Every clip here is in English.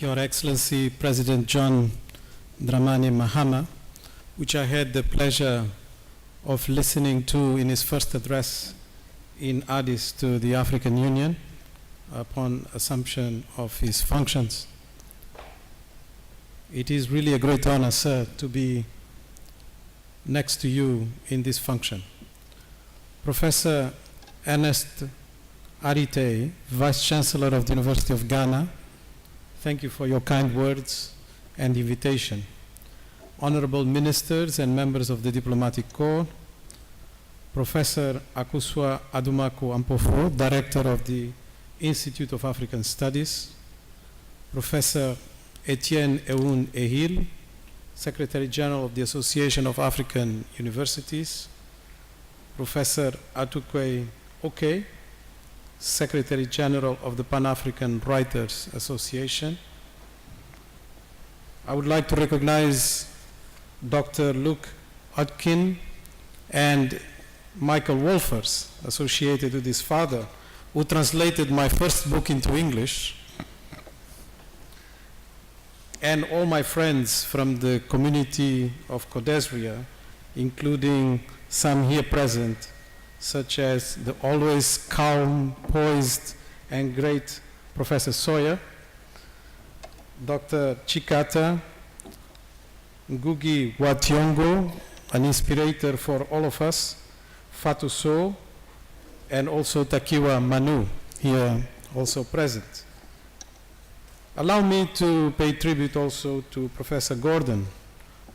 Your Excellency President John Dramani Mahama, which I had the pleasure of listening to in his first address in Addis to the African Union upon assumption of his functions. It is really a great honor, sir, to be next to you in this function. Professor Ernest Arite, Vice Chancellor of the University of Ghana, thank you for your kind words and invitation. Honorable ministers and members of the Diplomatic Corps, Professor Akuswa Adumaku Ampofo, Director of the Institute of African Studies, Professor Etienne Eun Ehil, Secretary General of the Association of African Universities, Professor Atukwe Oke, Secretary General of the Pan-African Writers Association. I would like to recognize Dr. Luke Atkin and Michael Wolfers, associated with his father, who translated my first book into English, and all my friends from the community of Codesria, including some here present, such as the always calm, poised, and great Professor Sawyer, Dr. Chikata, Ngugi wa Thiong'o, an inspirator for all of us, Fatou Sow, and also Takiwa Manu, here also present. Allow me to pay tribute also to Professor Gordon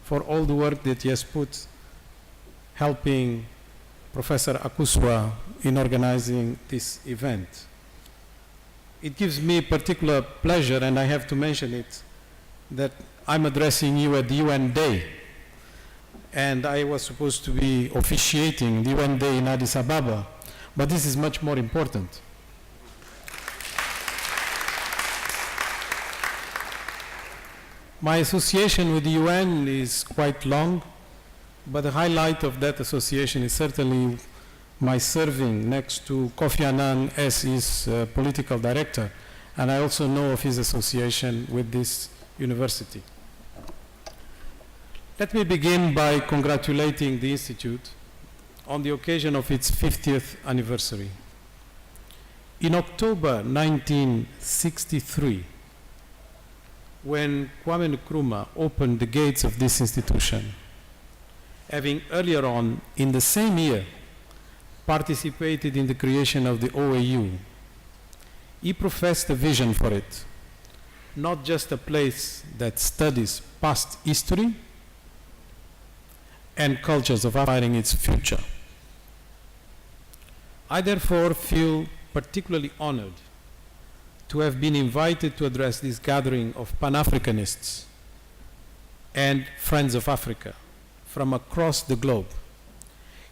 for all the work that he has put helping Professor Akuswa in organizing this event. It gives me particular pleasure, and I have to mention it, that I'm addressing you at the UN Day. And I was supposed to be officiating the UN Day in Addis Ababa, but this is much more important. My association with the UN is quite long, but the highlight of that association is certainly my serving next to Kofi Annan as his political director, and I also know of his association with this university. Let me begin by congratulating the Institute on the occasion of its 50th anniversary. In October 1963, when Kwame Nkrumah opened the gates of this institution, having earlier on in the same year participated in the creation of the OAU, he professed a vision for it, not just a place that studies past history and cultures of Africa in its future. I therefore feel particularly honored to have been invited to address this gathering of Pan-Africanists and friends of Africa from across the globe.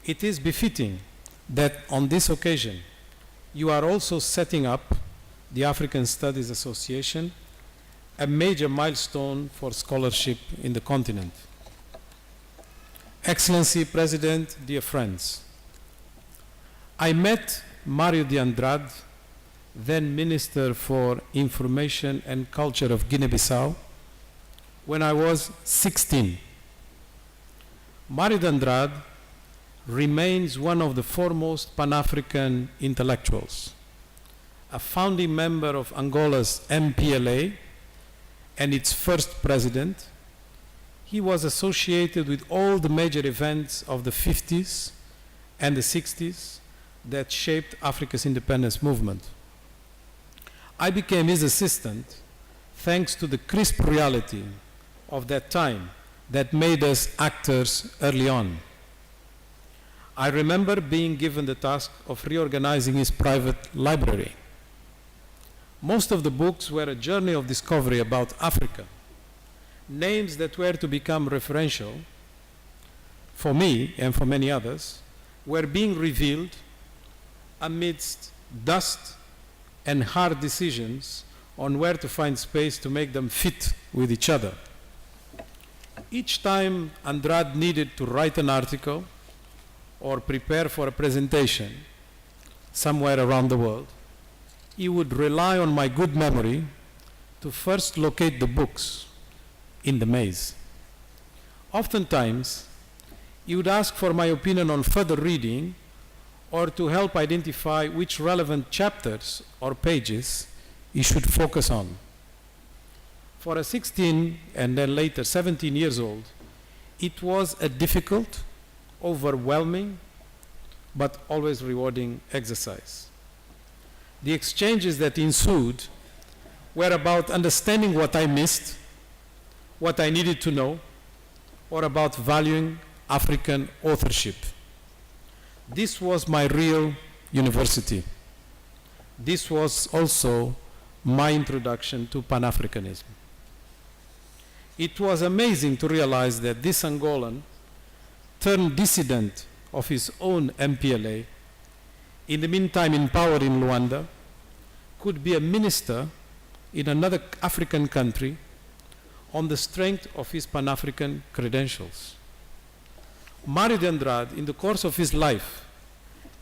It is befitting that on this occasion you are also setting up the African Studies Association, a major milestone for scholarship in the continent. Excellency President, dear friends, I met Mario de Andrade, then Minister for Information and Culture of Guinea-Bissau, when I was 16. Mario de Andrade remains one of the foremost Pan-African intellectuals, a founding member of Angola's MPLA and its first president. He was associated with all the major events of the 50s and the 60s that shaped Africa's independence movement. I became his assistant thanks to the crisp reality of that time that made us actors early on. I remember being given the task of reorganizing his private library. Most of the books were a journey of discovery about Africa, names that were to become referential for me and for many others were being revealed amidst dust and hard decisions on where to find space to make them fit with each other. Each time Andrade needed to write an article or prepare for a presentation somewhere around the world, he would rely on my good memory to first locate the books in the maze. Oftentimes, he would ask for my opinion on further reading or to help identify which relevant chapters or pages he should focus on. For a 16 and then later 17 years old, it was a difficult, overwhelming, but always rewarding exercise. The exchanges that ensued were about understanding what I missed, what I needed to know, or about valuing African authorship. This was my real university. This was also my introduction to Pan-Africanism. It was amazing to realize that this Angolan, turned dissident of his own MPLA, in the meantime in power in Luanda, could be a minister in another African country on the strength of his Pan-African credentials. Mário de Andrade, in the course of his life,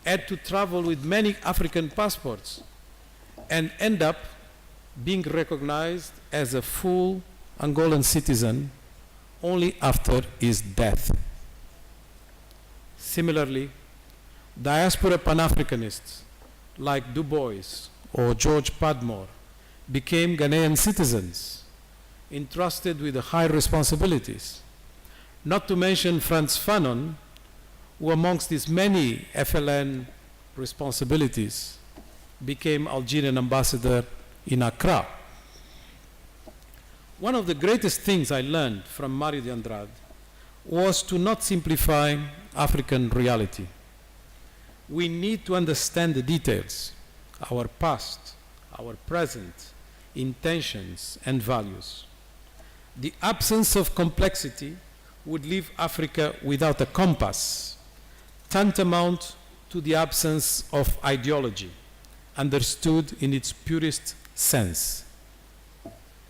had to travel with many African passports and end up being recognized as a full Angolan citizen only after his death. Similarly, diaspora Pan-Africanists like Du Bois or George Padmore became Ghanaian citizens, entrusted with high responsibilities. Not to mention Frantz Fanon, who amongst his many FLN responsibilities became Algerian ambassador in Accra. One of the greatest things I learned from Mário de Andrade was to not simplify African reality. We need to understand the details, our past, our present, intentions, and values. The absence of complexity would leave Africa without a compass, tantamount to the absence of ideology, understood in its purest sense.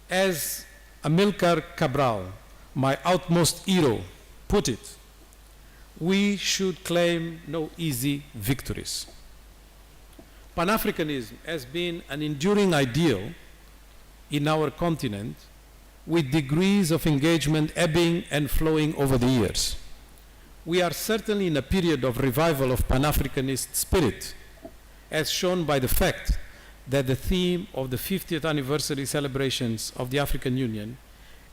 As Amilcar Cabral, my outmost hero, put it, we should claim no easy victories. Pan-Africanism has been an enduring ideal in our continent, with degrees of engagement ebbing and flowing over the years. We are certainly in a period of revival of Pan-Africanist spirit, as shown by the fact that the theme of the 50th anniversary celebrations of the African Union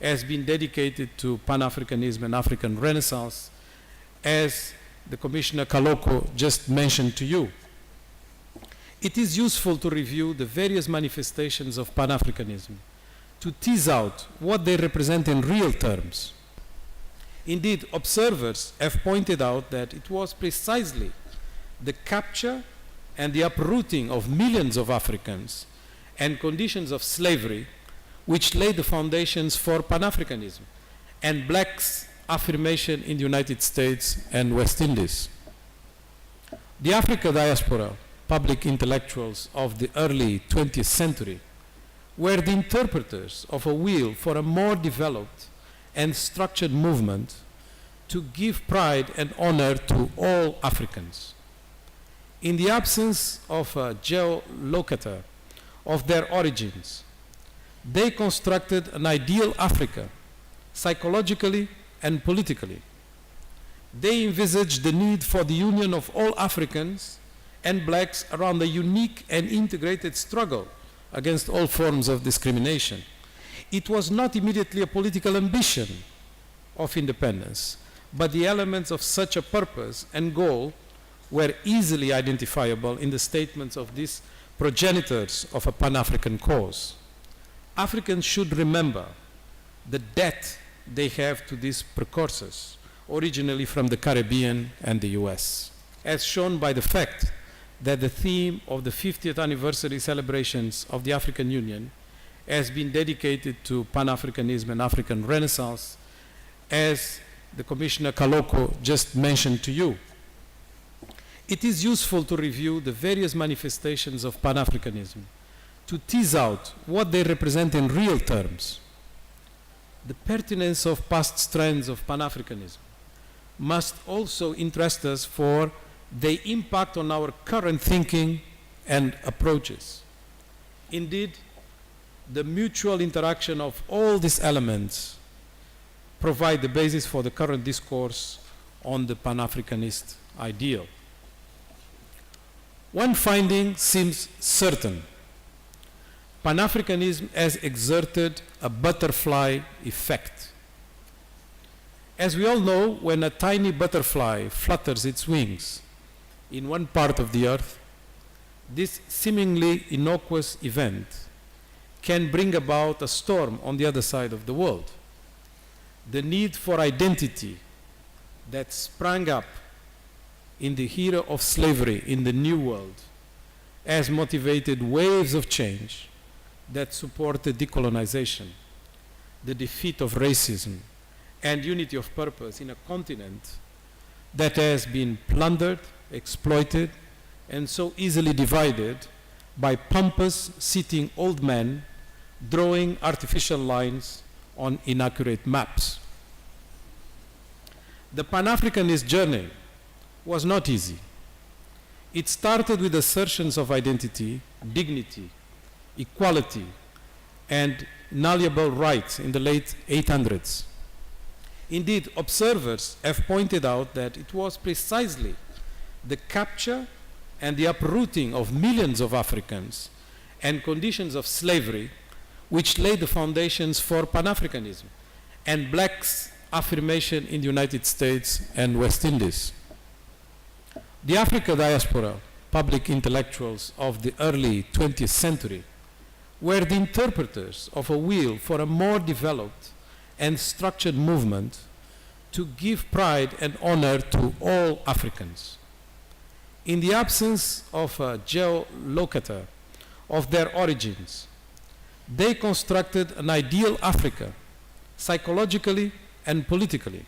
has been dedicated to Pan-Africanism and African Renaissance, as the Commissioner Kaloko just mentioned to you. It is useful to review the various manifestations of Pan-Africanism, to tease out what they represent in real terms. Indeed, observers have pointed out that it was precisely the capture and the uprooting of millions of Africans and conditions of slavery which laid the foundations for Pan-Africanism and blacks' affirmation in the United States and West Indies. The Africa diaspora, public intellectuals of the early 20th century, were the interpreters of a will for a more developed and structured movement to give pride and honor to all Africans. In the absence of a geolocator of their origins, they constructed an ideal Africa, psychologically and politically. They envisaged the need for the union of all Africans and blacks around a unique and integrated struggle against all forms of discrimination. It was not immediately a political ambition of independence, but the elements of such a purpose and goal were easily identifiable in the statements of these progenitors of a Pan-African cause. Africans should remember the debt they have to these precursors, originally from the Caribbean and the US, as shown by the fact that the theme of the 50th anniversary celebrations of the African Union has been dedicated to Pan-Africanism and African Renaissance, as the Commissioner Kaloko just mentioned to you. It is useful to review the various manifestations of Pan-Africanism, to tease out what they represent in real terms. The pertinence of past strands of Pan-Africanism must also interest us for their impact on our current thinking and approaches. Indeed, the mutual interaction of all these elements provide the basis for the current discourse on the Pan-Africanist ideal. One finding seems certain. Pan-Africanism has exerted a butterfly effect. As we all know, when a tiny butterfly flutters its wings in one part of the earth, this seemingly innocuous event can bring about a storm on the other side of the world. The need for identity that sprang up in the era of slavery in the New World has motivated waves of change that supported decolonization, the defeat of racism, and unity of purpose in a continent that has been plundered, exploited, and so easily divided by pompous sitting old men drawing artificial lines on inaccurate maps. The Pan-Africanist journey was not easy. It started with assertions of identity, dignity, equality, and inalienable rights in the late 800s. Indeed, observers have pointed out that it was precisely the capture and the uprooting of millions of Africans and conditions of slavery which laid the foundations for Pan-Africanism and blacks' affirmation in the United States and West Indies. The Africa diaspora, public intellectuals of the early 20th century, were the interpreters of a will for a more developed and structured movement to give pride and honor to all Africans. In the absence of a geolocator of their origins, they constructed an ideal Africa, psychologically and politically.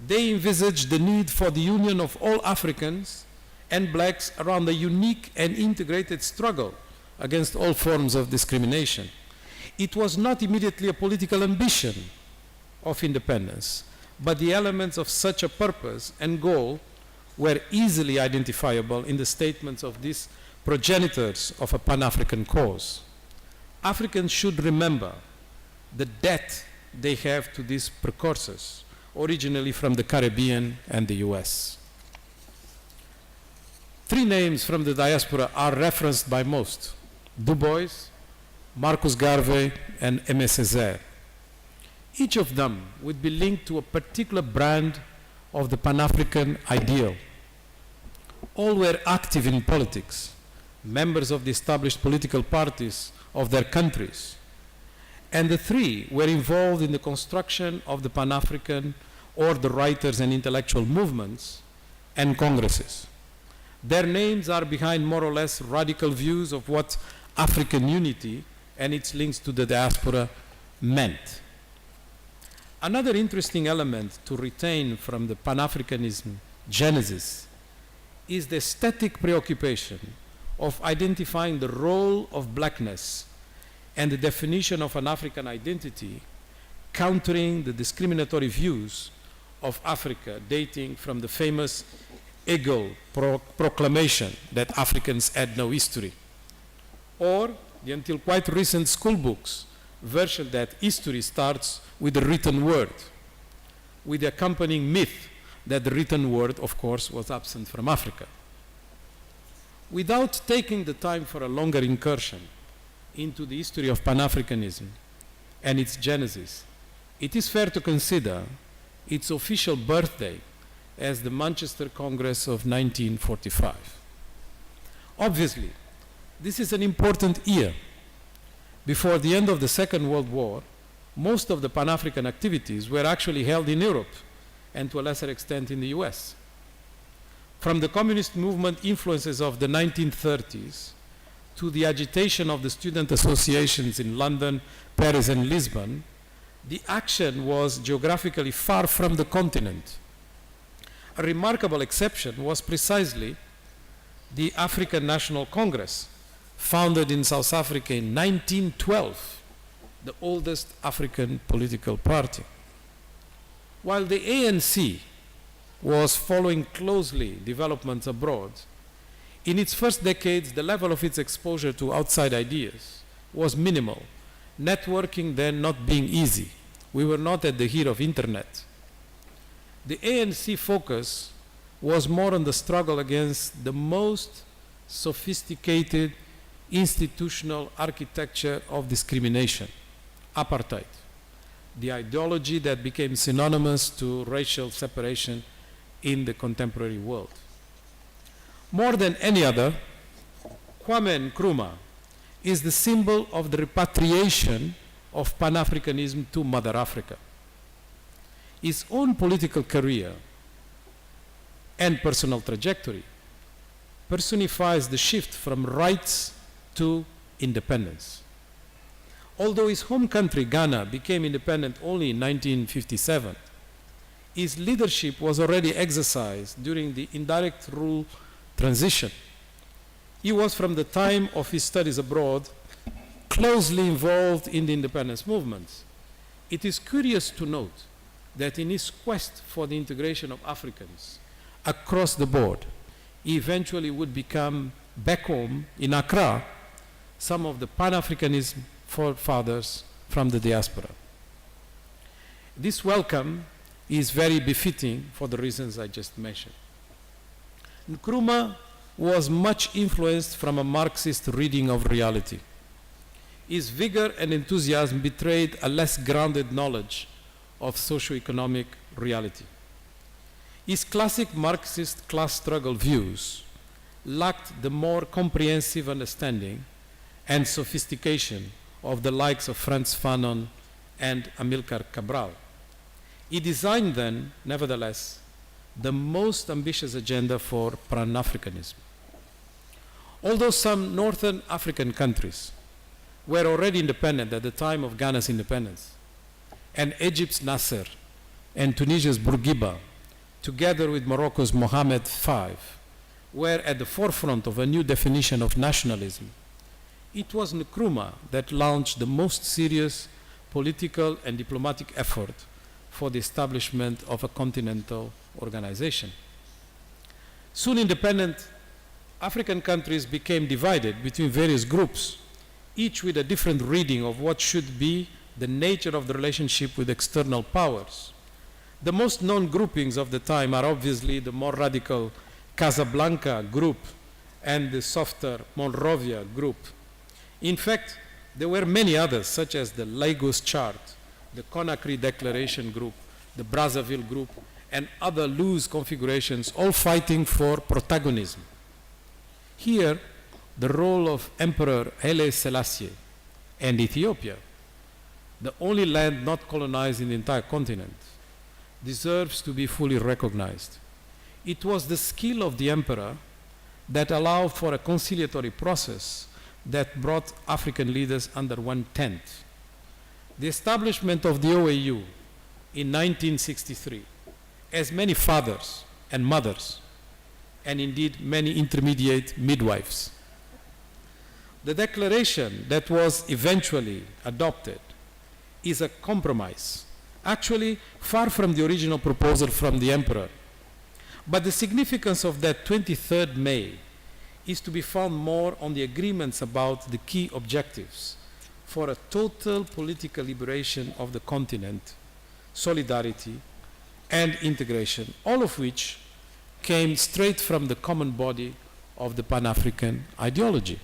They envisaged the need for the union of all Africans and blacks around a unique and integrated struggle against all forms of discrimination. It was not immediately a political ambition of independence, but the elements of such a purpose and goal were easily identifiable in the statements of these progenitors of a Pan-African cause. Africans should remember the debt they have to these precursors, originally from the Caribbean and the US. Three names from the diaspora are referenced by most: Du Bois, Marcus Garvey, and Aimé Césaire. Each of them would be linked to a particular brand of the Pan-African ideal. All were active in politics, members of the established political parties of their countries, and the three were involved in the construction of the Pan-African or the writers and intellectual movements and congresses. Their names are behind more or less radical views of what African unity and its links to the diaspora meant. Another interesting element to retain from the Pan-Africanism genesis is the aesthetic preoccupation of identifying the role of blackness and the definition of an African identity, countering the discriminatory views of Africa dating from the famous Eagle proclamation that Africans had no history, or the until quite recent school books version that history starts with the written word, with the accompanying myth that the written word, of course, was absent from Africa. Without taking the time for a longer incursion into the history of Pan-Africanism and its genesis, it is fair to consider its official birthday as the Manchester Congress of 1945. Obviously, this is an important year. Before the end of the Second World War, most of the Pan-African activities were actually held in Europe and to a lesser extent in the US. From the communist movement influences of the 1930s to the agitation of the student associations in London, Paris, and Lisbon, the action was geographically far from the continent. A remarkable exception was precisely the African National Congress, founded in South Africa in 1912, the oldest African political party. While the ANC was following closely developments abroad, in its first decades, the level of its exposure to outside ideas was minimal, networking then not being easy. We were not at the height of internet. The ANC focus was more on the struggle against the most sophisticated institutional architecture of discrimination, apartheid, the ideology that became synonymous to racial separation in the contemporary world. More than any other, Kwame Nkrumah is the symbol of the repatriation of Pan-Africanism to Mother Africa. His own political career and personal trajectory personifies the shift from rights to independence. Although his home country, Ghana, became independent only in 1957, his leadership was already exercised during the indirect rule transition. He was, from the time of his studies abroad, closely involved in the independence movement. It is curious to note that in his quest for the integration of Africans across the board, he eventually would become, back home in Accra, some of the Pan-Africanism forefathers from the diaspora. This welcome is very befitting for the reasons I just mentioned. Nkrumah was much influenced from a Marxist reading of reality. His vigor and enthusiasm betrayed a less grounded knowledge of socio-economic reality. His classic Marxist class struggle views lacked the more comprehensive understanding and sophistication of the likes of Frantz Fanon and Amilcar Cabral. He designed then, nevertheless, the most ambitious agenda for Pan-Africanism. Although some northern African countries were already independent at the time of Ghana's independence, and Egypt's Nasser and Tunisia's Bourguiba, together with Morocco's Mohammed V, were at the forefront of a new definition of nationalism, it was Nkrumah that launched the most serious political and diplomatic effort for the establishment of a continental organization. Soon independent African countries became divided between various groups, each with a different reading of what should be the nature of the relationship with external powers. The most known groupings of the time are obviously the more radical Casablanca group and the softer Monrovia group. In fact, there were many others, such as the Lagos Chart, the Conakry Declaration group, the Brazzaville group, and other loose configurations, all fighting for protagonism. Here, the role of Emperor Haile Selassie and Ethiopia, the only land not colonized in the entire continent, deserves to be fully recognized. It was the skill of the emperor that allowed for a conciliatory process that brought African leaders under one tent. The establishment of the OAU in 1963 has many fathers and mothers, and indeed many intermediate midwives. The declaration that was eventually adopted is a compromise, actually far from the original proposal from the emperor. But the significance of that 23rd May is to be found more on the agreements about the key objectives for a total political liberation of the continent, solidarity, and integration, all of which came straight from the common body of the Pan-African ideology.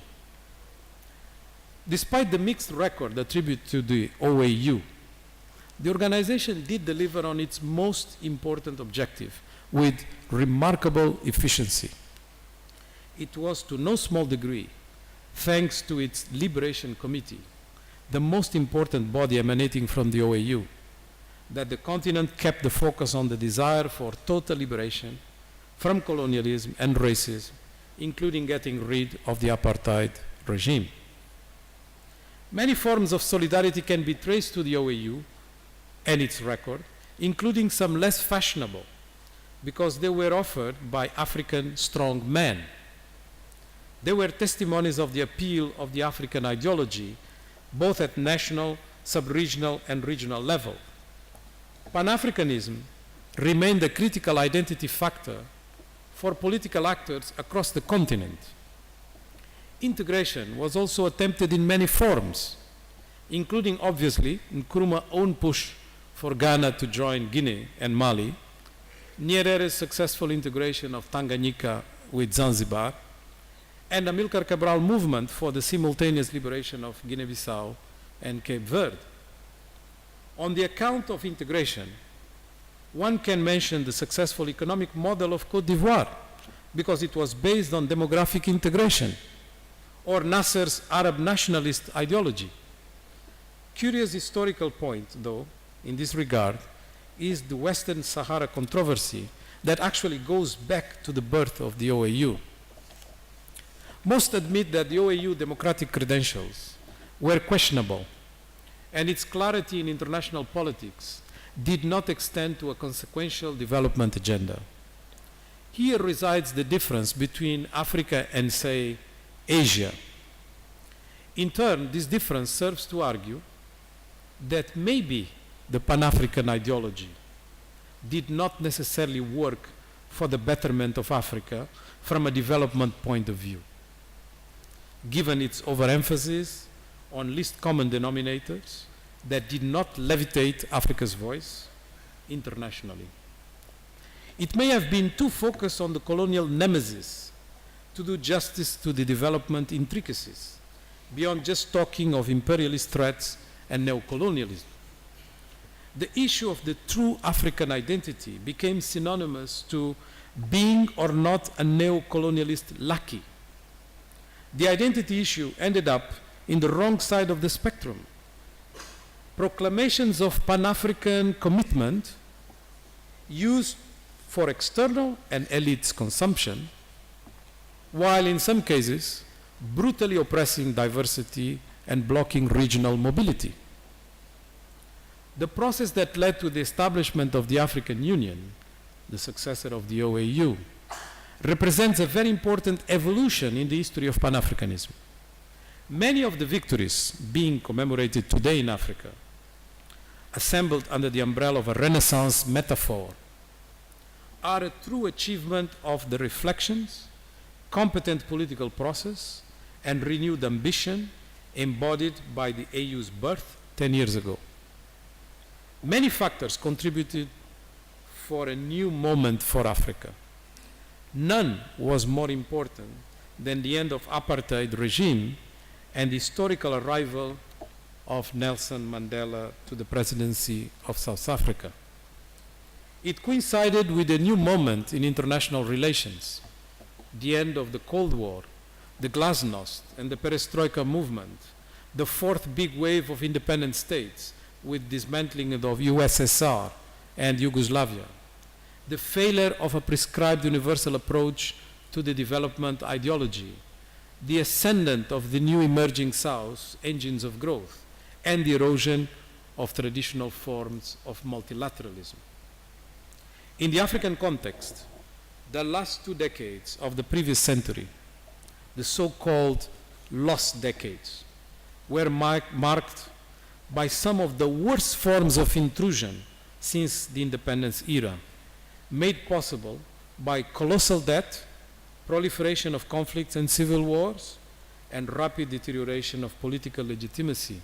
Despite the mixed record attributed to the OAU, the organization did deliver on its most important objective with remarkable efficiency. It was to no small degree thanks to its Liberation Committee, the most important body emanating from the OAU, that the continent kept the focus on the desire for total liberation from colonialism and racism, including getting rid of the apartheid regime. Many forms of solidarity can be traced to the OAU and its record, including some less fashionable, because they were offered by African strong men. They were testimonies of the appeal of the African ideology, both at national, sub-regional, and regional level. Pan-Africanism remained a critical identity factor for political actors across the continent. Integration was also attempted in many forms, including, obviously, Nkrumah's own push for Ghana to join Guinea and Mali, Nyerere's successful integration of Tanganyika with Zanzibar, and Amilcar Cabral's movement for the simultaneous liberation of Guinea-Bissau and Cape Verde. On the account of integration, one can mention the successful economic model of Côte d'Ivoire, because it was based on demographic integration, or Nasser's Arab nationalist ideology. Curious historical point, though, in this regard, is the Western Sahara controversy that actually goes back to the birth of the OAU. Most admit that the OAU democratic credentials were questionable, and its clarity in international politics did not extend to a consequential development agenda. Here resides the difference between Africa and, say, Asia. In turn, this difference serves to argue that maybe the Pan-African ideology did not necessarily work for the betterment of Africa from a development point of view, given its overemphasis on least common denominators that did not levitate Africa's voice internationally. It may have been too focused on the colonial nemesis to do justice to the development intricacies, beyond just talking of imperialist threats and neocolonialism. The issue of the true African identity became synonymous to being or not a neo-colonialist lackey. The identity issue ended up in the wrong side of the spectrum. Proclamations of Pan-African commitment used for external and elites' consumption, while in some cases brutally oppressing diversity and blocking regional mobility. The process that led to the establishment of the African Union, the successor of the OAU, represents a very important evolution in the history of Pan-Africanism. Many of the victories being commemorated today in Africa, assembled under the umbrella of a Renaissance metaphor, are a true achievement of the reflections, competent political process, and renewed ambition embodied by the AU's birth 10 years ago. Many factors contributed for a new moment for Africa. None was more important than the end of apartheid regime and the historical arrival of Nelson Mandela to the presidency of South Africa. It coincided with a new moment in international relations, the end of the Cold War, the Glasnost and the Perestroika movement, the fourth big wave of independent states with dismantling of USSR and Yugoslavia, the failure of a prescribed universal approach to the development ideology, the ascendant of the new emerging South engines of growth, and the erosion of traditional forms of multilateralism. In the African context, the last 2 decades of the previous century, the so-called lost decades, were marked by some of the worst forms of intrusion since the independence era, made possible by colossal debt, proliferation of conflicts and civil wars, and rapid deterioration of political legitimacy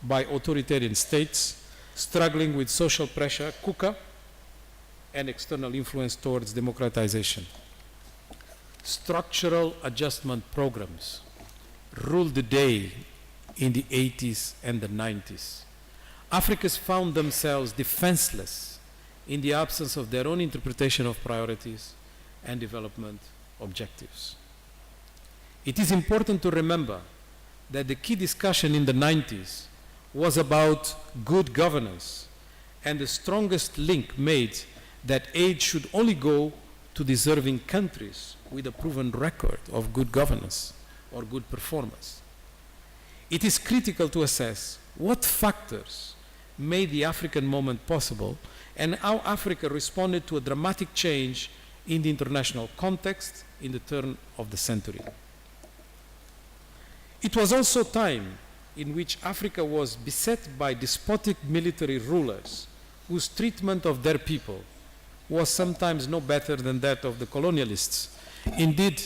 by authoritarian states struggling with social pressure, kuka, and external influence towards democratization. Structural adjustment programs ruled the day in the 80s and the 90s. Africans found themselves defenseless in the absence of their own interpretation of priorities and development objectives. It is important to remember that the key discussion in the 90s was about good governance, and the strongest link made that aid should only go to deserving countries with a proven record of good governance or good performance. It is critical to assess what factors made the African moment possible and how Africa responded to a dramatic change in the international context in the turn of the century. It was also time in which Africa was beset by despotic military rulers whose treatment of their people was sometimes no better than that of the colonialists. Indeed,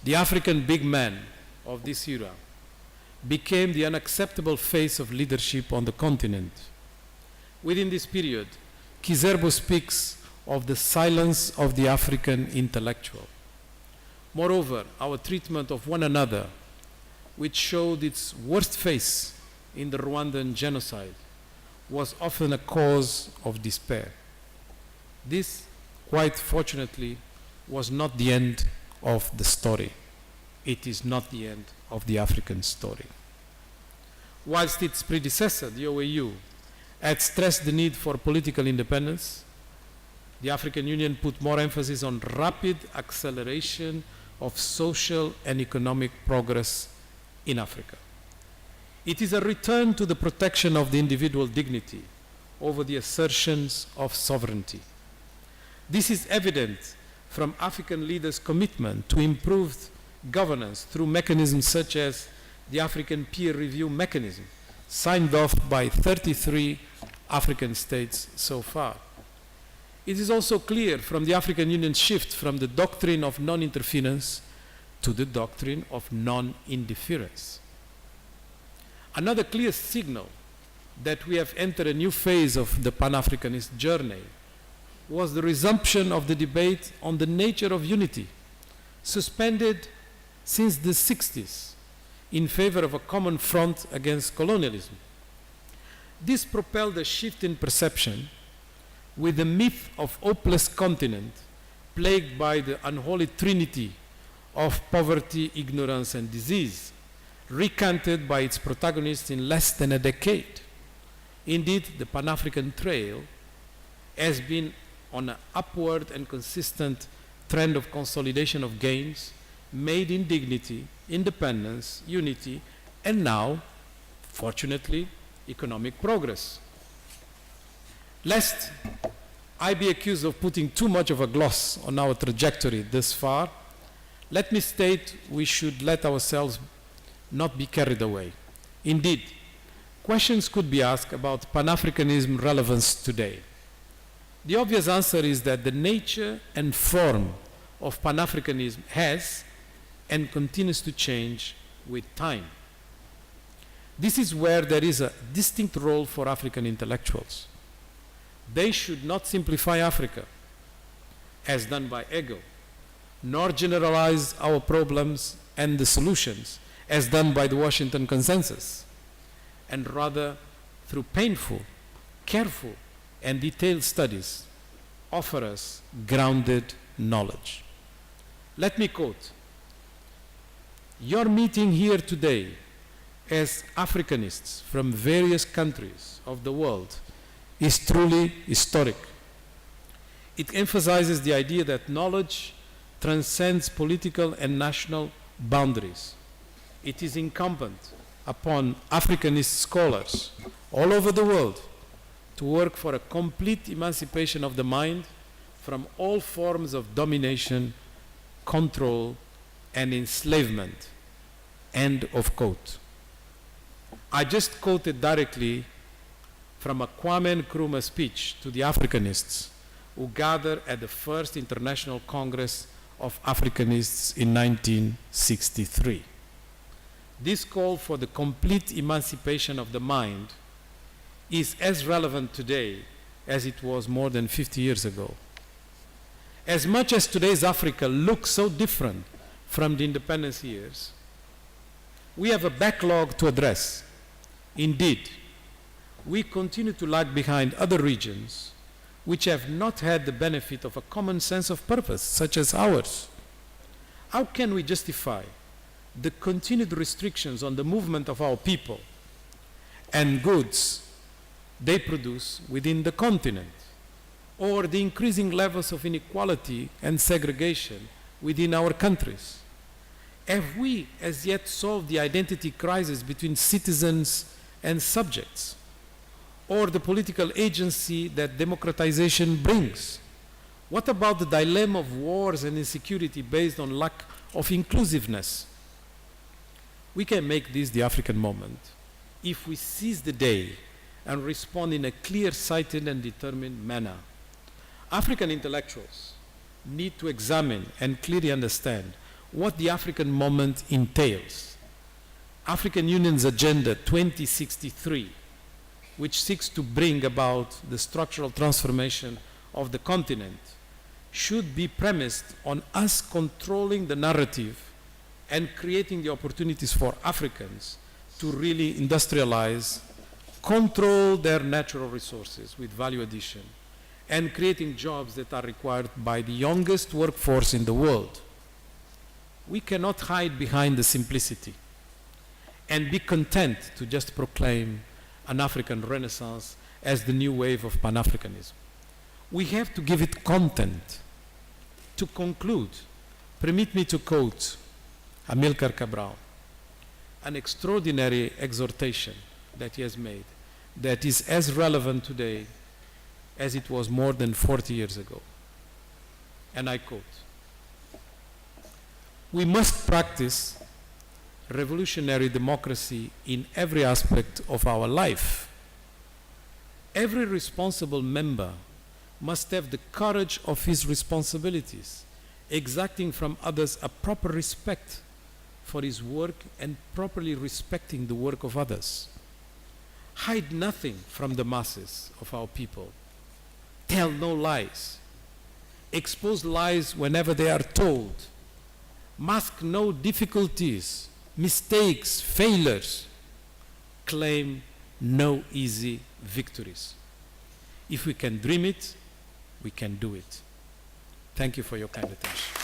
The African big man of this era became the unacceptable face of leadership on the continent. Within this period, Kizerbo speaks of the silence of the African intellectual. Moreover, our treatment of one another, which showed its worst face in the Rwandan genocide, was often a cause of despair. This, quite fortunately, was not the end of the story. It is not the end of the African story. Whilst its predecessor, the OAU, had stressed the need for political independence, the African Union put more emphasis on rapid acceleration of social and economic progress in Africa. It is a return to the protection of the individual dignity over the assertions of sovereignty. This is evident from African leaders' commitment to improved governance through mechanisms such as the African Peer Review Mechanism, signed off by 33 African states so far. It is also clear from the African Union's shift from the doctrine of non-interference to the doctrine of non-interference. Another clear signal that we have entered a new phase of the Pan-Africanist journey was the resumption of the debate on the nature of unity, suspended since the 60s in favor of a common front against colonialism. This propelled a shift in perception, with the myth of hopeless continent plagued by the unholy trinity of poverty, ignorance, and disease, recanted by its protagonists in less than a decade. Indeed, the Pan-African trail has been on an upward and consistent trend of consolidation of gains made in dignity, independence, unity, and now, fortunately, economic progress. Lest I be accused of putting too much of a gloss on our trajectory thus far, let me state we should let ourselves not be carried away. Indeed, questions could be asked about Pan-Africanism relevance today. The obvious answer is that the nature and form of Pan-Africanism has and continues to change with time. This is where there is a distinct role for African intellectuals. They should not simplify Africa, as done by ego, nor generalize our problems and the solutions, as done by the Washington Consensus, and rather, through painful, careful, and detailed studies, offer us grounded knowledge. Let me quote, "Your meeting here today as Africanists from various countries of the world is truly historic. It emphasizes the idea that knowledge transcends political and national boundaries. It is incumbent upon Africanist scholars all over the world to work for a complete emancipation of the mind from all forms of domination, control, and enslavement." End of quote. I just quoted directly from a Kwame Nkrumah speech to the Africanists who gathered at the first International Congress of Africanists in 1963. This call for the complete emancipation of the mind is as relevant today as it was more than 50 years ago. As much as today's Africa looks so different from the independence years, we have a backlog to address. Indeed, we continue to lag behind other regions which have not had the benefit of a common sense of purpose, such as ours. How can we justify the continued restrictions on the movement of our people and goods they produce within the continent, or the increasing levels of inequality and segregation within our countries? Have we as yet solved the identity crisis between citizens and subjects, or the political agency that democratization brings? What about the dilemma of wars and insecurity based on lack of inclusiveness? We can make this the African moment if we seize the day and respond in a clear-sighted and determined manner. African intellectuals need to examine and clearly understand what the African moment entails. African Union's Agenda 2063, which seeks to bring about the structural transformation of the continent, should be premised on us controlling the narrative and creating the opportunities for Africans to really industrialize, control their natural resources with value addition, and creating jobs that are required by the youngest workforce in the world. We cannot hide behind the simplicity and be content to just proclaim an African Renaissance as the new wave of Pan-Africanism. We have to give it content. To conclude, permit me to quote Amilcar Cabral, an extraordinary exhortation that he has made that is as relevant today as it was more than 40 years ago. And I quote, "We must practice revolutionary democracy in every aspect of our life. Every responsible member must have the courage of his responsibilities, exacting from others a proper respect for his work and properly respecting the work of others. Hide nothing from the masses of our people. Tell no lies. Expose lies whenever they are told. Mask no difficulties, mistakes, failures. Claim no easy victories. If we can dream it, we can do it." Thank you for your kind attention.